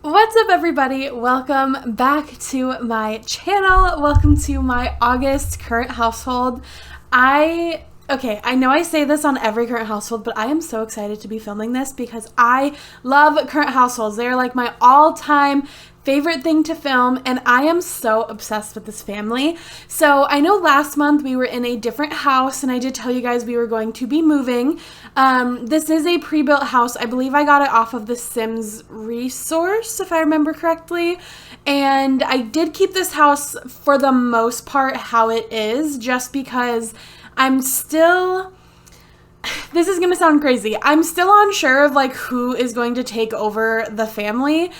What's up, everybody? Welcome back to my channel. Welcome to my August current household. I know I say this on every current household, but I am so excited to be filming this because I love current households. They're like my all-time favorite thing to film, and I am so obsessed with this family. So I know last month we were in a different house, and I did tell you guys we were going to be moving. This is a pre-built house. I believe I got it off of the Sims resource, if I remember correctly. And I did keep this house for the most part how it is, just because I'm still... This is going to sound crazy. I'm still unsure of like who is going to take over the family.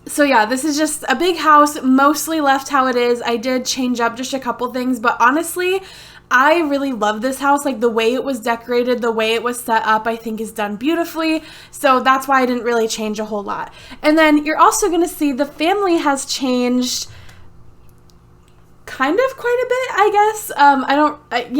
So yeah, this is just a big house, mostly left how it is. I did change up just a couple things, but honestly, I really love this house. Like the way it was decorated, the way it was set up, I think is done beautifully. So that's why I didn't really change a whole lot. And then you're also going to see the family has changed kind of quite a bit, I guess.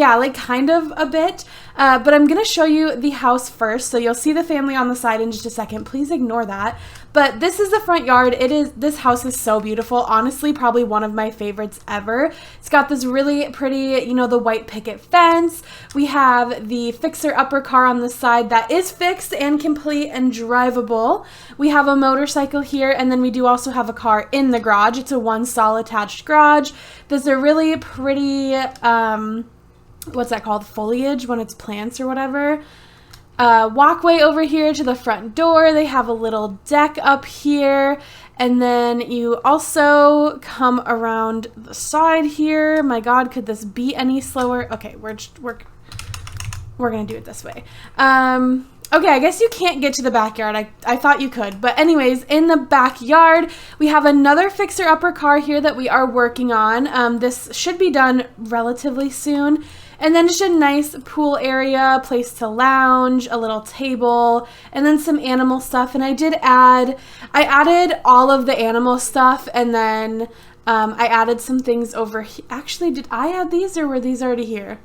Like kind of a bit. But I'm going to show you the house first. So you'll see the family on the side in just a second. Please ignore that. But this is the front yard. This house is so beautiful. Honestly, probably one of my favorites ever. It's got this really pretty, the white picket fence. We have the fixer-upper car on the side that is fixed and complete and drivable. We have a motorcycle here, and then we do also have a car in the garage. It's a one-stall attached garage. There's a really pretty, what's that called? Foliage when it's plants or whatever. Walkway over here to the front door. They have a little deck up here, and then you also come around the side here. My God, could this be any slower? Okay, we're gonna do it this way. Okay, I guess you can't get to the backyard. I thought you could. But anyways, in the backyard, we have another fixer-upper car here that we are working on. This should be done relatively soon. And then just a nice pool area, place to lounge, a little table, and then some animal stuff. And I added all of the animal stuff, and then I added some things over here. Actually, did I add these, or were these already here?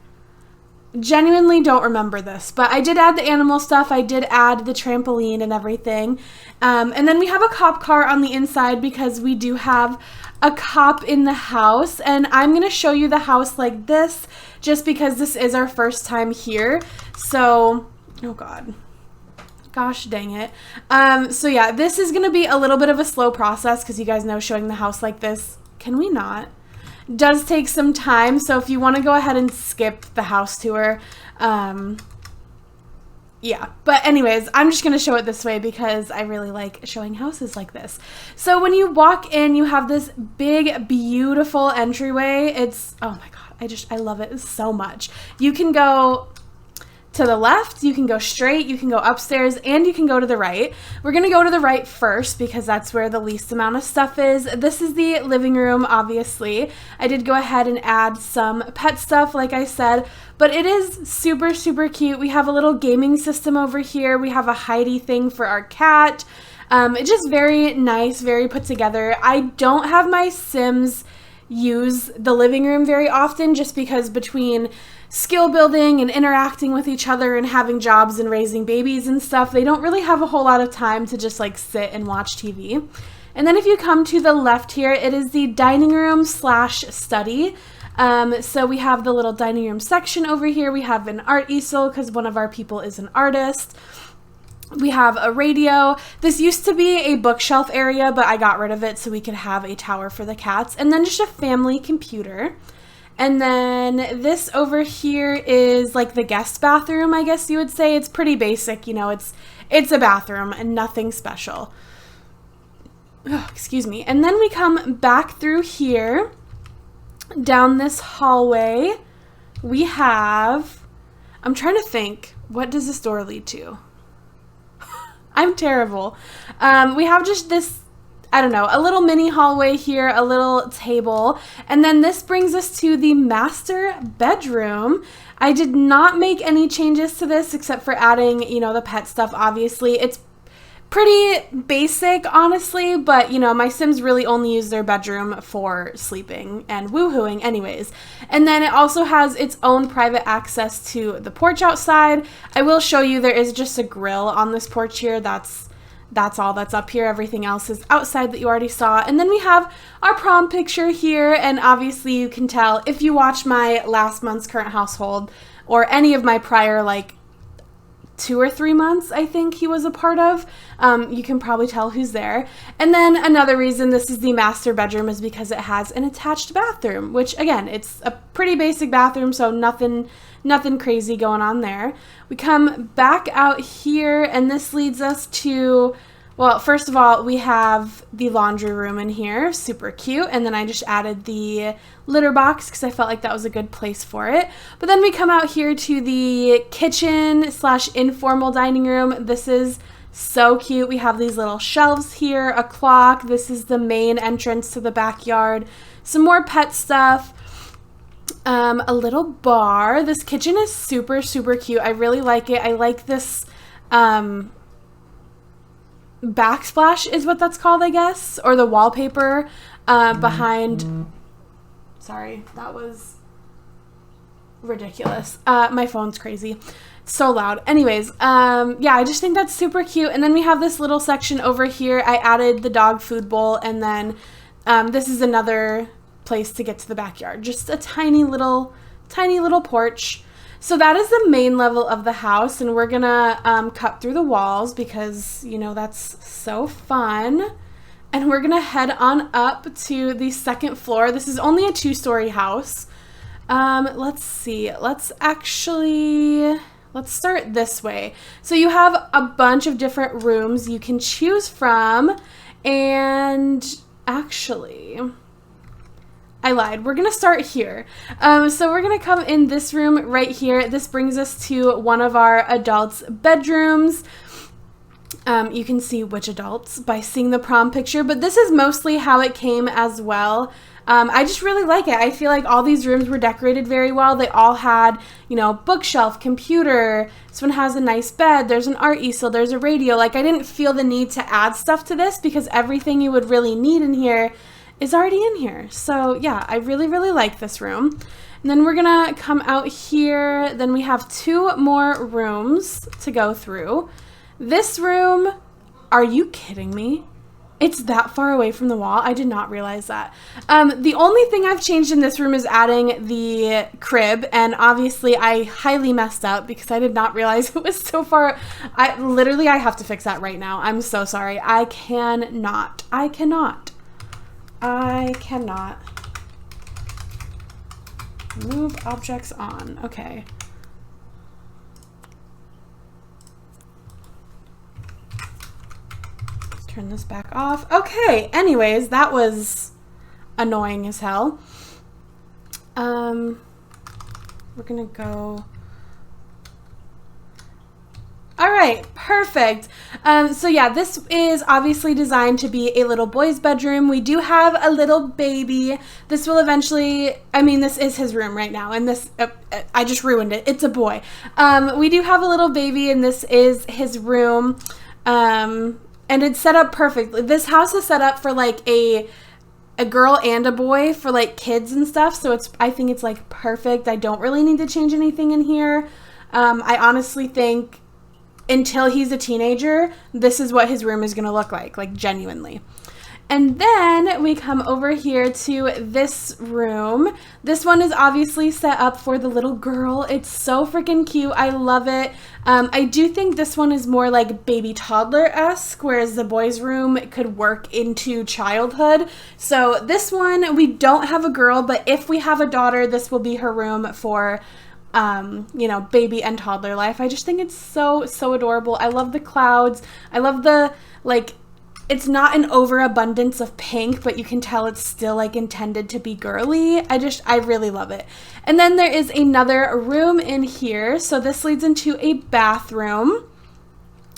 Genuinely don't remember this, but I did add the animal stuff. I did add the trampoline and everything. And then we have a cop car on the inside because we do have a cop in the house, and I'm going to show you the house like this just because this is our first time here. So, oh God. Gosh dang it. So yeah, this is going to be a little bit of a slow process because you guys know showing the house like this, can we not? Does take some time, so if you want to go ahead and skip the house tour, yeah. But anyways, I'm just going to show it this way because I really like showing houses like this. So when you walk in, you have this big, beautiful entryway. It's, oh my God, I love it so much. You can go to the left, you can go straight, you can go upstairs, and you can go to the right. We're going to go to the right first because that's where the least amount of stuff is. This is the living room, obviously. I did go ahead and add some pet stuff, like I said, but it is super, super cute. We have a little gaming system over here. We have a hidey thing for our cat. It's just very nice, very put together. I don't have my Sims use the living room very often just because between skill building and interacting with each other and having jobs and raising babies and stuff, they don't really have a whole lot of time to just like sit and watch TV. And then if you come to the left here, it is the dining room / study. So we have the little dining room section over here. We have an art easel because one of our people is an artist. We have a radio. This used to be a bookshelf area, but I got rid of it so we could have a tower for the cats. And then just a family computer. And then this over here is like the guest bathroom, I guess you would say. It's pretty basic, it's a bathroom and nothing special. Oh, excuse me. And then we come back through here, down this hallway. We have, I'm trying to think, what does this door lead to? I'm terrible. We have just this, I don't know, a little mini hallway here, a little table, and then this brings us to the master bedroom. I did not make any changes to this except for adding, the pet stuff, obviously. It's pretty basic, honestly, but my Sims really only use their bedroom for sleeping and woohooing anyways. And then it also has its own private access to the porch outside. I will show you there is just a grill on this porch here. That's that's all that's up here. Everything else is outside that you already saw. And then we have our prom picture here, and obviously you can tell if you watch my last month's current household or any of my prior like 2 or 3 months I think he was a part of, you can probably tell who's there. And then another reason this is the master bedroom is because it has an attached bathroom, which again, it's a pretty basic bathroom, so nothing crazy going on there. We come back out here, and this leads us to, well, first of all, we have the laundry room in here, super cute, and then I just added the litter box because I felt like that was a good place for it. But then we come out here to the kitchen / informal dining room. This is so cute. We have these little shelves here, a clock. This is the main entrance to the backyard. Some more pet stuff. A little bar. This kitchen is super, super cute. I really like it. I like this backsplash is what that's called, I guess, or the wallpaper behind. Sorry, that was ridiculous. My phone's crazy. It's so loud. Anyways, yeah, I just think that's super cute. And then we have this little section over here. I added the dog food bowl, and then this is another place to get to the backyard. Just a tiny little porch. So that is the main level of the house, and we're gonna cut through the walls because, you know, that's so fun. And we're gonna head on up to the second floor. This is only a 2-story house. Let's see. Let's start this way. So you have a bunch of different rooms you can choose from, and actually, I lied. We're going to start here. So we're going to come in this room right here. This brings us to one of our adults' bedrooms. You can see which adults by seeing the prom picture, but this is mostly how it came as well. I just really like it. I feel like all these rooms were decorated very well. They all had, you know, bookshelf, computer. This one has a nice bed. There's an art easel. There's a radio. Like, I didn't feel the need to add stuff to this because everything you would really need in here is already in here. So yeah, I really, really like this room. And then we're gonna come out here. Then we have 2 more rooms to go through. This room, are you kidding me? It's that far away from the wall. I did not realize that. The only thing I've changed in this room is adding the crib, and obviously I highly messed up because I did not realize it was so far. I have to fix that right now. I'm so sorry. I cannot move objects on. Okay. Let's turn this back off. Okay, anyways, that was annoying as hell. We're gonna go. All right, perfect. So yeah, this is obviously designed to be a little boy's bedroom. We do have a little baby. This will eventually, I mean, this is his room right now, and this, I just ruined it. It's a boy. We do have a little baby, and this is his room. And it's set up perfectly. This house is set up for like a girl and a boy for like kids and stuff. So I think it's like perfect. I don't really need to change anything in here. I honestly think until he's a teenager, this is what his room is going to look like genuinely. And then we come over here to this room. This one is obviously set up for the little girl. It's so freaking cute. I love it. I do think this one is more like baby toddler-esque, whereas the boys' room could work into childhood. So this one, we don't have a girl, but if we have a daughter, this will be her room for you know, baby and toddler life. I just think it's so, so adorable. I love the clouds. I love the, like, it's not an overabundance of pink, but you can tell it's still like intended to be girly. I really love it. And then there is another room in here. So this leads into a bathroom.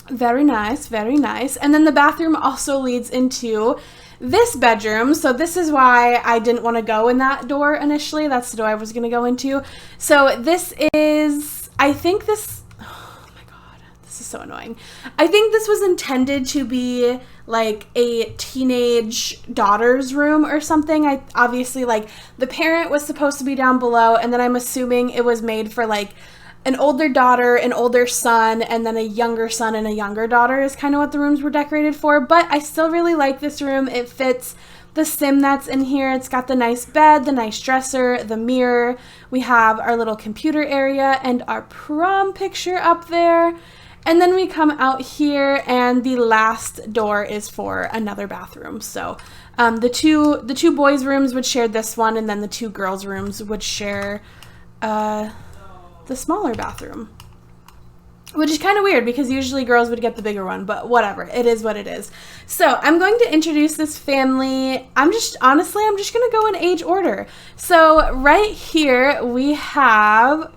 Very nice, very nice. And then the bathroom also leads into this bedroom. So this is why I didn't want to go in that door initially. That's the door I was going to go into. So this is, I think this, oh my God, this is so annoying. I think this was intended to be like a teenage daughter's room or something. I obviously, like, the parent was supposed to be down below, and then I'm assuming it was made for like an older daughter, an older son, and then a younger son and a younger daughter is kind of what the rooms were decorated for. But I still really like this room. It fits the sim that's in here. It's got the nice bed, the nice dresser, the mirror. We have our little computer area and our prom picture up there. And then we come out here, and the last door is for another bathroom. So the two boys' rooms would share this one, and then the two girls' rooms would share the smaller bathroom. Which is kind of weird because usually girls would get the bigger one, but whatever. It is what it is. So I'm going to introduce this family. I'm just going to go in age order. So right here we have,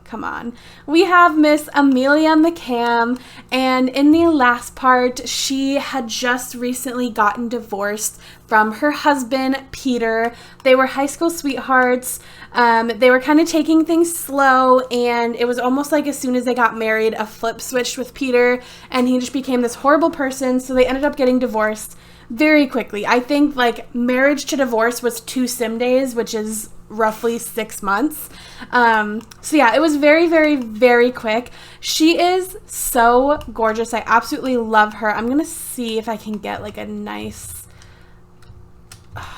we have Miss Amelia McCam. And in the last part, she had just recently gotten divorced from her husband, Peter. They were high school sweethearts. They were kind of taking things slow, and it was almost like as soon as they got married, a flip switched with Peter, and he just became this horrible person, so they ended up getting divorced very quickly. I think, like, marriage to divorce was 2 sim days, which is roughly 6 months. So yeah, it was very, very, very quick. She is so gorgeous. I absolutely love her. I'm gonna see if I can get, like, a nice...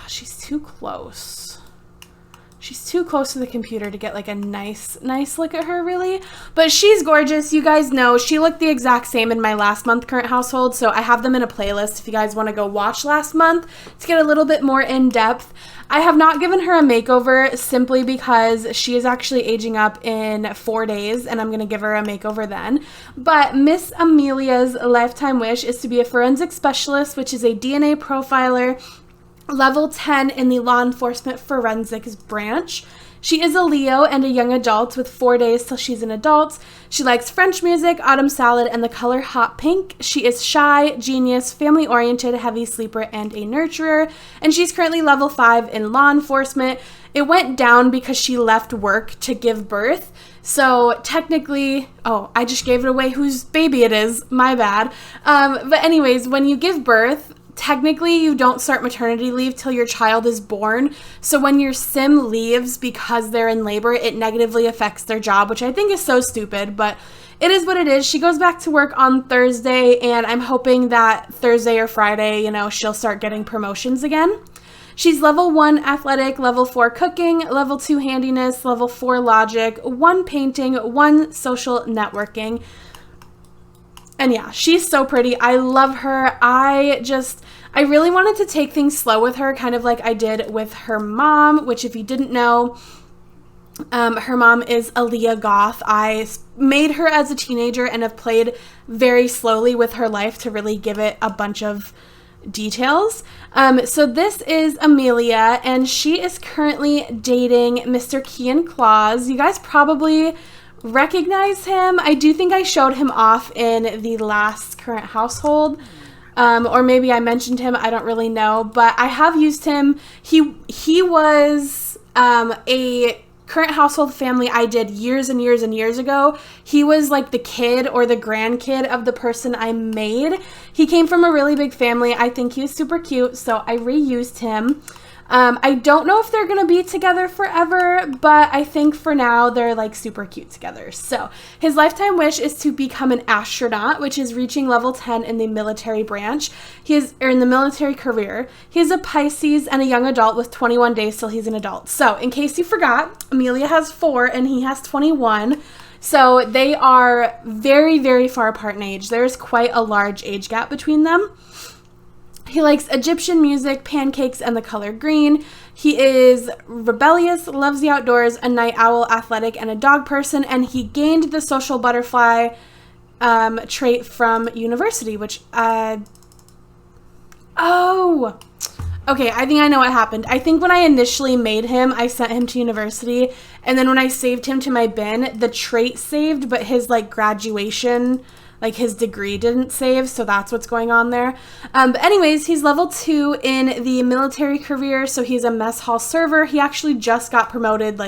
she's too close. She's too close to the computer to get like a nice look at her, really. But she's gorgeous. You guys know she looked the exact same in my last month current household. So I have them in a playlist if you guys want to go watch last month to get a little bit more in depth. I have not given her a makeover simply because she is actually aging up in 4 days, and I'm going to give her a makeover then. But Miss Amelia's lifetime wish is to be a forensic specialist, which is a DNA profiler, level 10 in the law enforcement forensics branch. She is a Leo and a young adult with 4 days till she's an adult. She likes French music, autumn salad, and the color hot pink. She is shy, genius, family-oriented, heavy sleeper, and a nurturer. And she's currently level 5 in law enforcement. It went down because she left work to give birth. So technically, I just gave it away whose baby it is. My bad. But anyways, when you give birth, technically, you don't start maternity leave till your child is born. So when your sim leaves because they're in labor, it negatively affects their job, which I think is so stupid, but it is what it is. She goes back to work on Thursday, and I'm hoping that Thursday or Friday, she'll start getting promotions again. She's level 1 athletic, level 4 cooking, level 2 handiness, level 4 logic, 1 painting, 1 social networking. And yeah, she's so pretty. I love her. I really wanted to take things slow with her, kind of like I did with her mom, which if you didn't know, her mom is Aaliyah Goth. I made her as a teenager and have played very slowly with her life to really give it a bunch of details. So this is Amelia, and she is currently dating Mr. Kean Claus. You guys probably recognize him. I do think I showed him off in the last current household, or maybe I mentioned him. I don't really know, but I have used him. He was a current household family I did years and years and years ago. He was like the kid or the grandkid of the person I made. He came from a really big family. I think he was super cute, so I reused him. I don't know if they're going to be together forever, but I think for now they're like super cute together. So his lifetime wish is to become an astronaut, which is reaching level 10 in the military branch. In the military career. He is a Pisces and a young adult with 21 days till he's an adult. So in case you forgot, Amelia has 4 and he has 21. So they are very, very far apart in age. There's quite a large age gap between them. He likes Egyptian music, pancakes, and the color green. He is rebellious, loves the outdoors, a night owl, athletic, and a dog person. And he gained the social butterfly trait from university, which... okay, I think I know what happened. I think when I initially made him, I sent him to university. And then when I saved him to my bin, the trait saved, but his, graduation... his degree didn't save, so that's what's going on there. But anyways, he's level 2 in the military career, so he's a mess hall server. He actually just got promoted,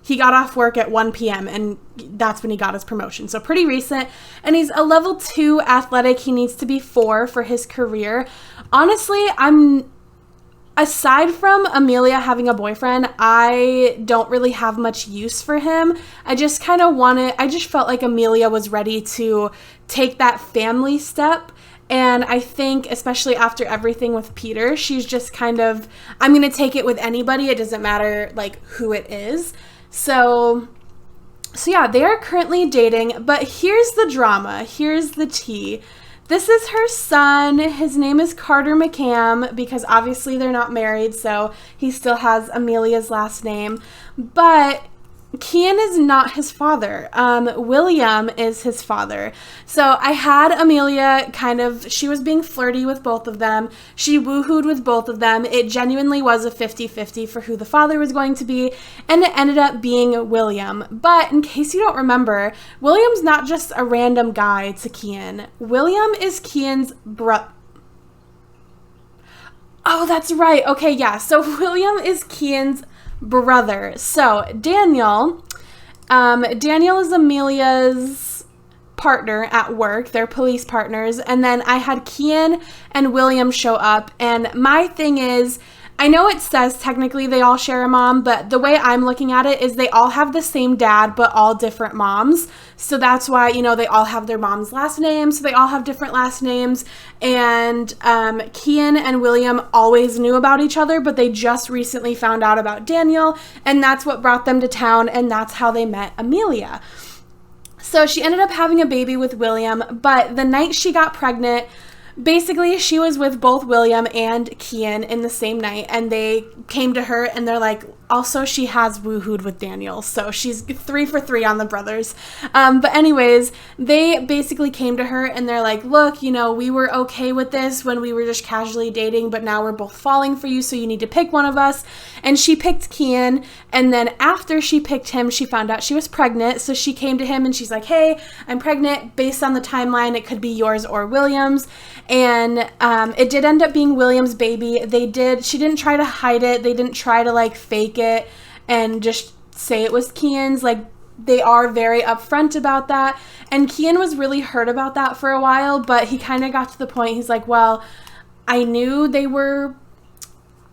he got off work at 1 p.m., and that's when he got his promotion, so pretty recent. And he's a level 2 athletic. He needs to be 4 for his career. Honestly, aside from Amelia having a boyfriend, I don't really have much use for him. I just felt like Amelia was ready to take that family step. And I think, especially after everything with Peter, she's just kind of, I'm going to take it with anybody. It doesn't matter, like, who it is. So yeah, they are currently dating. But here's the drama. Here's the tea. This is her son. His name is Carter McCam, because obviously they're not married, so he still has Amelia's last name. But Kian is not his father. William is his father. So I had Amelia she was being flirty with both of them. She woohooed with both of them. It genuinely was a 50-50 for who the father was going to be, and it ended up being William. But in case you don't remember, William's not just a random guy to Kian. William is Kian's brother. Oh, that's right. Okay, yeah. So William is Kian's brother. So Daniel is Amelia's partner at work. They're police partners. And then I had Kian and William show up. And my thing is, I know it says technically they all share a mom, but the way I'm looking at it is they all have the same dad, but all different moms. So that's why, they all have their mom's last name. So they all have different last names. And Kian and William always knew about each other, but they just recently found out about Daniel. And that's what brought them to town. And that's how they met Amelia. So she ended up having a baby with William. But the night she got pregnant, basically, she was with both William and Kian in the same night, and they came to her and they're like, also, she has woohooed with Daniel, so she's 3 for 3 on the brothers. But anyways, they basically came to her and they're like, look, we were okay with this when we were just casually dating, but now we're both falling for you, so you need to pick one of us. And she picked Kian, and then after she picked him, she found out she was pregnant, so she came to him and she's like, hey, I'm pregnant. Based on the timeline, it could be yours or William's. And it did end up being William's baby. She didn't try to hide it. They didn't try to fake it and just say it was Kian's. They are very upfront about that. And Kian was really hurt about that for a while, but he kind of got to the point, he's like, well, I knew they were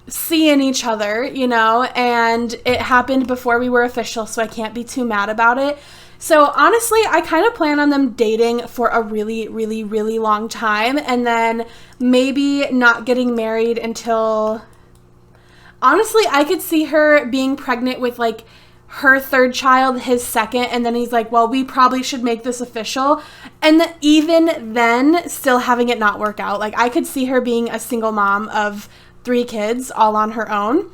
seeing each other, and it happened before we were official, so I can't be too mad about it. So honestly, I kind of plan on them dating for a really, really, really long time, and then maybe not getting married until, honestly, I could see her being pregnant with her third child, his second, and then he's like, well, we probably should make this official. And even then, still having it not work out. I could see her being a single mom of 3 kids all on her own.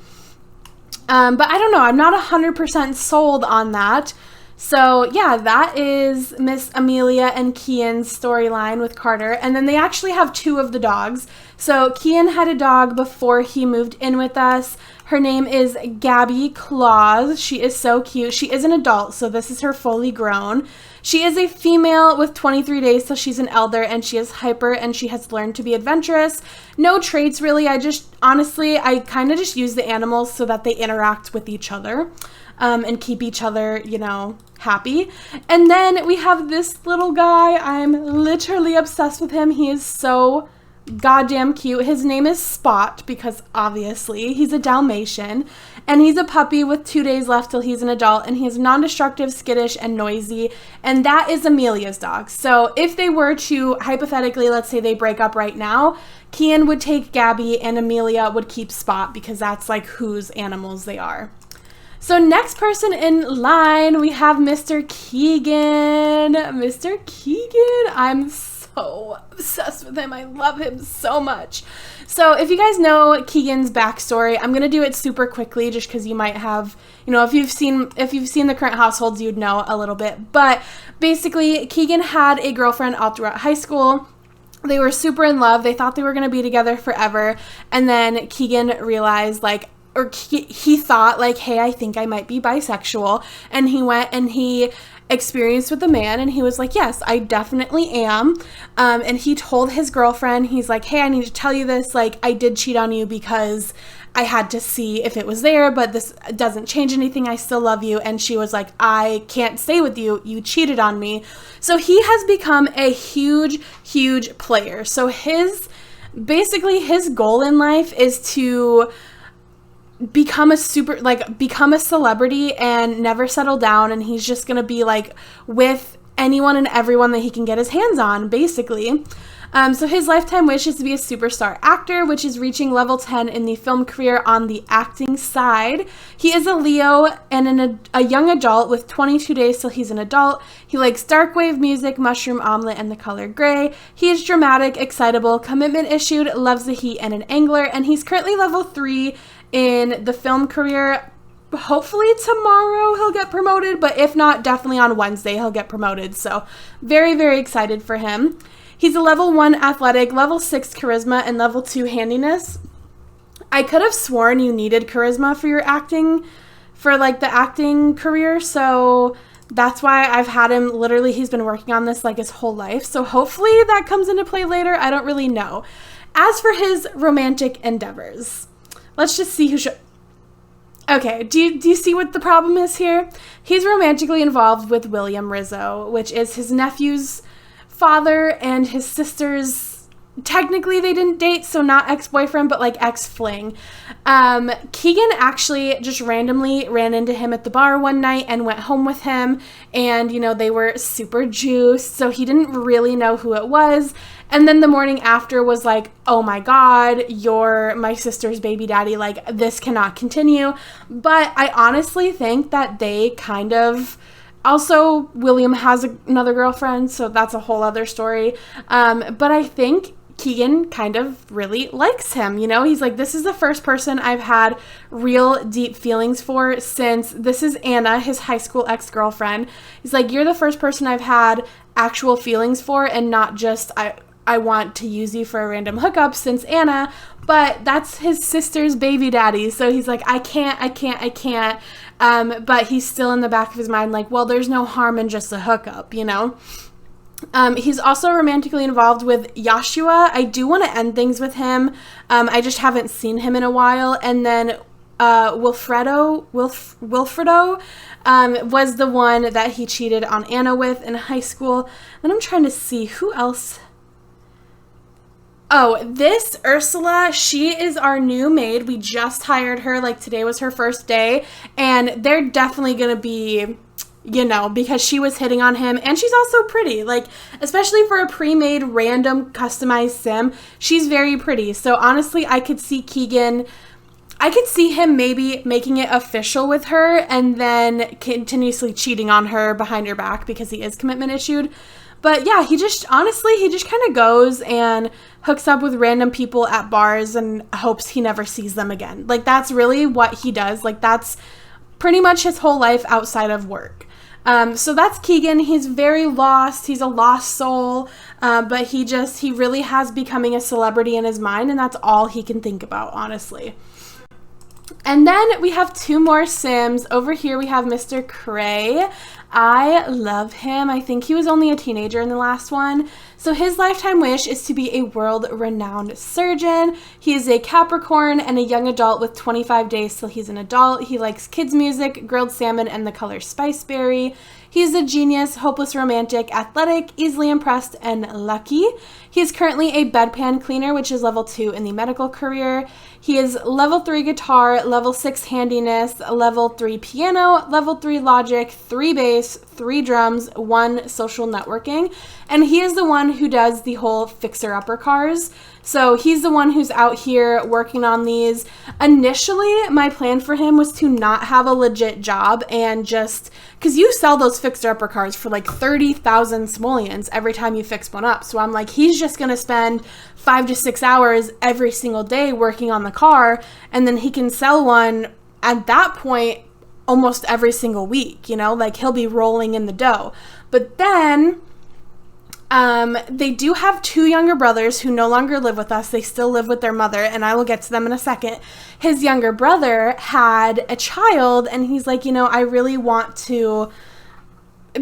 But I don't know. I'm not 100% sold on that. So yeah, that is Miss Amelia and Kian's storyline with Carter. And then they actually have 2 of the dogs. So Kian had a dog before he moved in with us. Her name is Gabby Claus. She is so cute. She is an adult, so this is her fully grown. She is a female with 23 days, so she's an elder, and she is hyper, and she has learned to be adventurous. No traits, really. I kind of just use the animals so that they interact with each other. And keep each other, happy. And then we have this little guy. I'm literally obsessed with him. He is so goddamn cute. His name is Spot, because obviously he's a Dalmatian, and he's a puppy with 2 days left till he's an adult, and he's non-destructive, skittish, and noisy, and that is Amelia's dog. So if they were to, hypothetically, let's say they break up right now, Kian would take Gabby and Amelia would keep Spot, because that's whose animals they are. So next person in line, we have Mr. Keegan. Mr. Keegan, I'm so obsessed with him. I love him so much. So if you guys know Keegan's backstory, I'm going to do it super quickly just because you might have, if you've seen the current households, you'd know a little bit. But basically, Keegan had a girlfriend all throughout high school. They were super in love. They thought they were going to be together forever. And then Keegan realized, he thought hey, I think I might be bisexual. And he went and he experienced with a man, and he was like, yes, I definitely am. And he told his girlfriend, he's like, hey, I need to tell you this. I did cheat on you because I had to see if it was there, but this doesn't change anything. I still love you. And she was like, I can't stay with you. You cheated on me. So he has become a huge, huge player. So his basically his goal in life is to become a celebrity and never settle down, and he's just gonna be like with anyone and everyone that he can get his hands on, basically. So his lifetime wish is to be a superstar actor, which is reaching level 10 in the film career on the acting side. He is a Leo and a young adult with 22 days till he's an adult. He likes dark wave music, mushroom omelet, and the color gray. He is dramatic, excitable, commitment issued, loves the heat, and an angler. And he's currently level 3 in the film career. Hopefully tomorrow he'll get promoted, but if not, definitely on Wednesday he'll get promoted. So very, very excited for him. He's a level 1 athletic, level 6 charisma, and level 2 handiness. I could have sworn you needed charisma for your acting, for like the acting career. So that's why I've had him, literally he's been working on this like his whole life. So hopefully that comes into play later. I don't really know. As for his romantic endeavors, let's just see who should. Okay, do you see what the problem is here? He's romantically involved with William Rizzo, which is his nephew's father and his sister's, technically they didn't date, so not ex-boyfriend, but like ex-fling. Keegan actually just randomly ran into him at the bar one night and went home with him, and you know, they were super juiced, so he didn't really know who it was. And then the morning after was like, oh my God, you're my sister's baby daddy, like this cannot continue. But I honestly think that they kind of, also, William has another girlfriend, so that's a whole other story. But I think Keegan kind of really likes him. You know, he's like, this is the first person I've had real deep feelings for since, this is Anna, his high school ex-girlfriend. He's like, you're the first person I've had actual feelings for, and not just, I want to use you for a random hookup since Anna. But that's his sister's baby daddy. So he's like, I can't. But he's still in the back of his mind like, well, there's no harm in just a hookup, you know? He's also romantically involved with Joshua. I do want to end things with him. I just haven't seen him in a while. And then Wilfredo was the one that he cheated on Anna with in high school. And I'm trying to see who else. Oh, this Ursula, she is our new maid. We just hired her, like today was her first day, and they're definitely going to be, you know, because she was hitting on him, and she's also pretty, like, especially for a pre-made random customized sim, she's very pretty. So honestly, I could see him maybe making it official with her and then continuously cheating on her behind her back because he is commitment issued. But yeah, he just kind of goes and hooks up with random people at bars and hopes he never sees them again. Like, that's really what he does. Like, that's pretty much his whole life outside of work. So that's Keegan. He's very lost. He's a lost soul. But he really has becoming a celebrity in his mind, and that's all he can think about, honestly. And then we have 2 more Sims. Over here we have Mr. Cray. I love him. I think he was only a teenager in the last one. So his lifetime wish is to be a world-renowned surgeon. He is a Capricorn and a young adult with 25 days till he's an adult. He likes kids' music, grilled salmon, and the color spiceberry. He's a genius, hopeless romantic, athletic, easily impressed, and lucky. He is currently a bedpan cleaner, which is level 2 in the medical career. He is level 3 guitar, level 6 handiness, level 3 piano, level 3 logic, 3 bass, 3 drums, 1 social networking. And he is the one who does the whole fixer-upper cars. So he's the one who's out here working on these. Initially, my plan for him was to not have a legit job and just, because you sell those fixer-upper cars for like 30,000 simoleons every time you fix one up. So I'm like, he's just going to spend 5 to 6 hours every single day working on the car, and then he can sell one at that point almost every single week, you know, like he'll be rolling in the dough. But then they do have 2 younger brothers who no longer live with us. They still live with their mother, and I will get to them in a second. His younger brother had a child, and he's like, you know, I really want to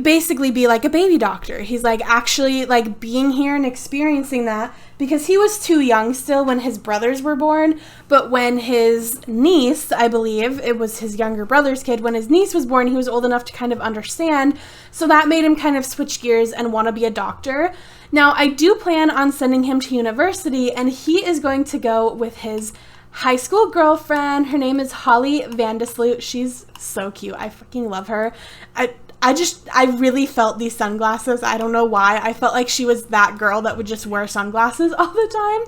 basically be like a baby doctor. He's like, actually, like being here and experiencing that, because he was too young still when his brothers were born. But when his niece, I believe it was his younger brother's kid, when his niece was born, he was old enough to kind of understand. So that made him kind of switch gears and want to be a doctor. Now, I do plan on sending him to university, and he is going to go with his high school girlfriend. Her name is Holly Vandesloot. She's so cute. I freaking love her. I really felt these sunglasses. I don't know why. I felt like she was that girl that would just wear sunglasses all the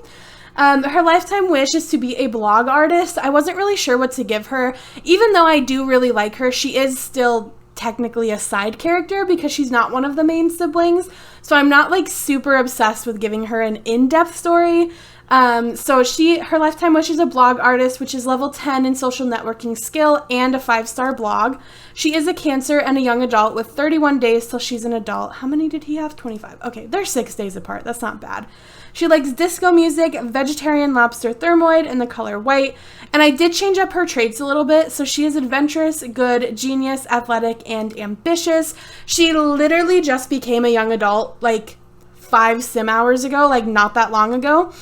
time. Her lifetime wish is to be a blog artist. I wasn't really sure what to give her. Even though I do really like her, she is still technically a side character because she's not one of the main siblings. So I'm not like super obsessed with giving her an in-depth story. So her lifetime wish is a blog artist, which is level 10 in social networking skill and a 5-star blog. She is a Cancer and a young adult with 31 days till she's an adult. How many did he have? 25. Okay, they're 6 days apart. That's not bad. She likes disco music, vegetarian lobster thermoid, and the color white. And I did change up her traits a little bit. So she is adventurous, good, genius, athletic, and ambitious. She literally just became a young adult like 5 sim hours ago, like not that long ago.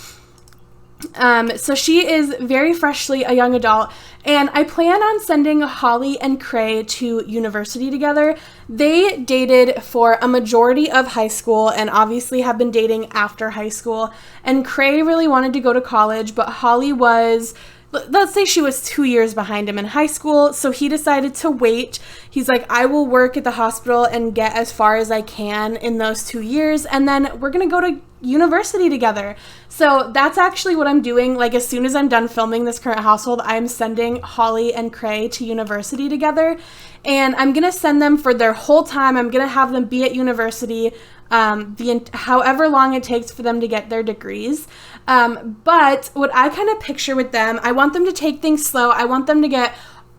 So she is very freshly a young adult, and I plan on sending Holly and Cray to university together. They dated for a majority of high school and obviously have been dating after high school, and Cray really wanted to go to college, but Holly was, let's say she was 2 years behind him in high school, so he decided to wait. He's like, I will work at the hospital and get as far as I can in those 2 years, and then we're gonna go to university together. So that's actually what I'm doing. Like, as soon as I'm done filming this current household, I'm sending Holly and Cray to university together, and I'm gonna send them for their whole time. I'm gonna have them be at university however long it takes for them to get their degrees. But what I kind of picture with them, I want them to take things slow. I want them to get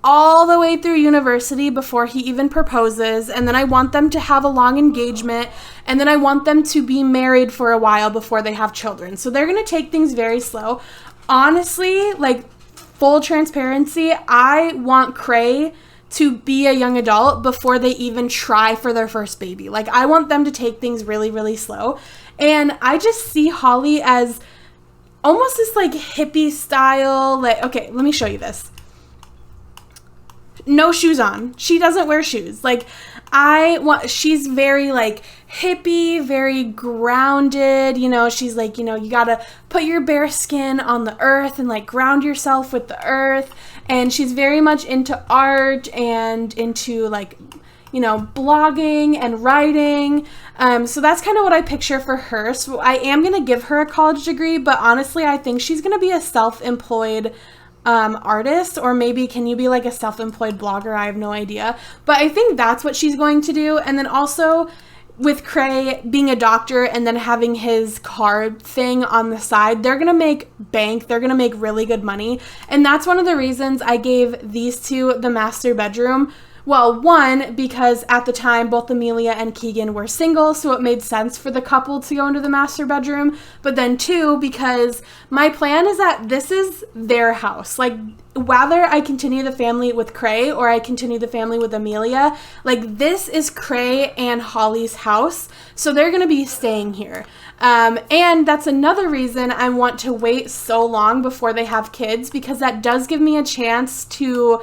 all the way through university before he even proposes, and then I want them to have a long engagement, and then I want them to be married for a while before they have children. So they're going to take things very slow. Honestly, like, full transparency, I want Cray to be a young adult before they even try for their first baby. Like, I want them to take things really, really slow. And I just see Holly as almost this like hippie style, like, okay, let me show you this. No shoes on. She doesn't wear shoes. Like, she's very like hippie, very grounded, you know. She's like, you know, you gotta put your bare skin on the earth and like ground yourself with the earth. And she's very much into art and into like, you know, blogging and writing. So that's kind of what I picture for her. So I am going to give her a college degree, but honestly, I think she's going to be a self-employed artist, or maybe can you be like a self-employed blogger? I have no idea, but I think that's what she's going to do. And then also with Cray being a doctor and then having his card thing on the side, they're going to make bank. They're going to make really good money. And that's one of the reasons I gave these two the master bedroom. Well, one, because at the time, both Amelia and Keegan were single, so it made sense for the couple to go into the master bedroom. But then two, because my plan is that this is their house. Like, whether I continue the family with Cray or I continue the family with Amelia, like, this is Cray and Holly's house, so they're going to be staying here. And that's another reason I want to wait so long before they have kids, because that does give me a chance to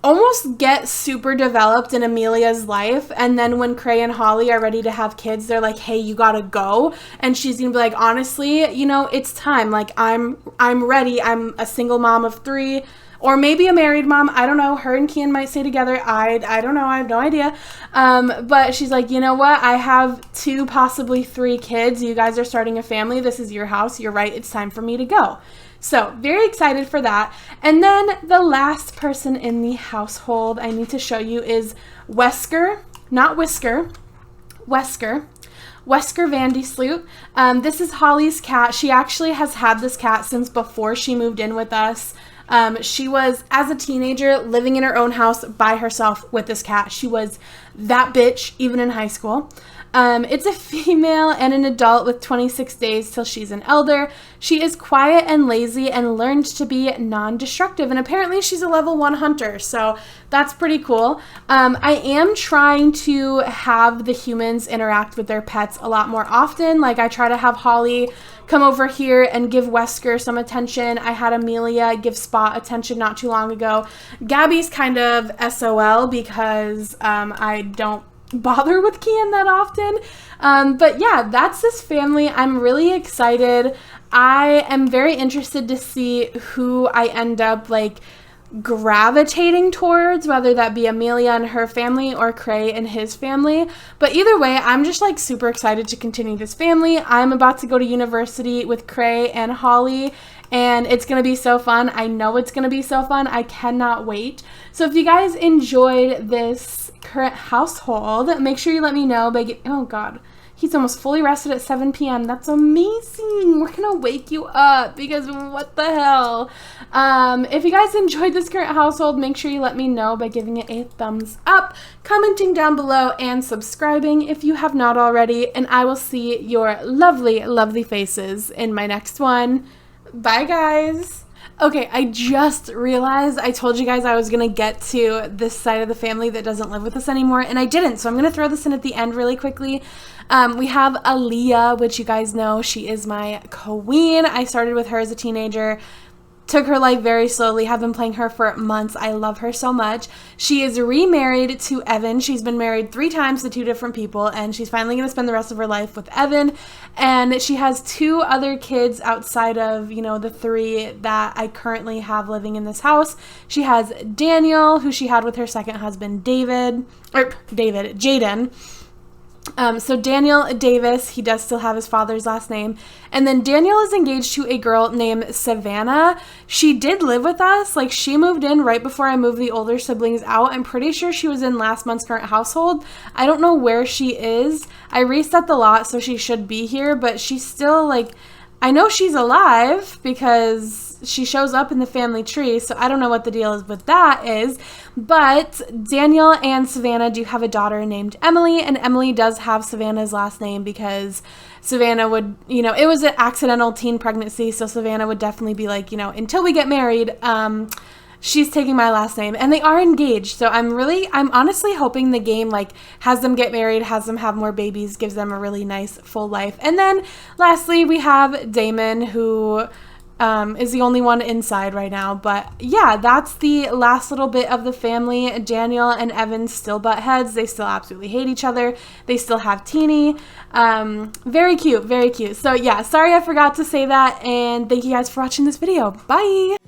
almost get super developed in Amelia's life, and then when Cray and Holly are ready to have kids, they're like, hey, you gotta go, and she's gonna be like, honestly, you know, it's time. Like, I'm ready. I'm a single mom of 3, or maybe a married mom. I don't know. Her and Kian might stay together. I don't know. I have no idea. But she's like, you know what? I have 2, possibly 3 kids. You guys are starting a family. This is your house. You're right. It's time for me to go. So very excited for that. And then the last person in the household I need to show you is Wesker, not Whisker, Wesker. Wesker Vandesloot. This is Holly's cat. She actually has had this cat since before she moved in with us. She was, as a teenager, living in her own house by herself with this cat. She was that bitch, even in high school. It's a female and an adult with 26 days till she's an elder. She is quiet and lazy and learned to be non-destructive. And apparently she's a level 1 hunter, so that's pretty cool. I am trying to have the humans interact with their pets a lot more often. Like, I try to have Holly come over here and give Wesker some attention. I had Amelia give Spot attention not too long ago. Gabby's kind of SOL because I don't bother with Kian that often. But yeah, that's this family. I'm really excited. I am very interested to see who I end up like gravitating towards, whether that be Amelia and her family or Cray and his family. But either way, I'm just like super excited to continue this family. I'm about to go to university with Cray and Holly, and it's going to be so fun. I know it's going to be so fun. I cannot wait. So if you guys enjoyed this current household, make sure you let me know by oh god, he's almost fully rested at 7 p.m. That's amazing. We're going to wake you up because what the hell? If you guys enjoyed this current household, make sure you let me know by giving it a thumbs up, commenting down below, and subscribing if you have not already. And I will see your lovely, lovely faces in my next one. Bye, guys. Okay, I just realized I told you guys I was going to get to this side of the family that doesn't live with us anymore, and I didn't, so I'm going to throw this in at the end really quickly. We have Aaliyah, which you guys know, she is my queen. I started with her as a teenager. Took her life very slowly, have been playing her for months. I love her so much. She is remarried to Evan. She's been married 3 times to 2 different people, and she's finally going to spend the rest of her life with Evan. And she has 2 other kids outside of, you know, the 3 that I currently have living in this house. She has Daniel, who she had with her second husband, Jaden. So Daniel Davis, he does still have his father's last name. And then Daniel is engaged to a girl named Savannah. She did live with us. Like, she moved in right before I moved the older siblings out. I'm pretty sure she was in last month's current household. I don't know where she is. I reset the lot, so she should be here, but she's still, like, I know she's alive because she shows up in the family tree, so I don't know what the deal is with that is. But Daniel and Savannah do have a daughter named Emily, and Emily does have Savannah's last name because Savannah would, you know, it was an accidental teen pregnancy, so Savannah would definitely be like, you know, until we get married, she's taking my last name. And they are engaged, so I'm honestly hoping the game like has them get married, has them have more babies, gives them a really nice full life. And then lastly, we have Damon, who is the only one inside right now. But yeah, that's the last little bit of the family. Daniel and Evan still butt heads. They still absolutely hate each other. They still have Teeny. Very cute, very cute. So yeah, sorry I forgot to say that, and thank you guys for watching this video. Bye!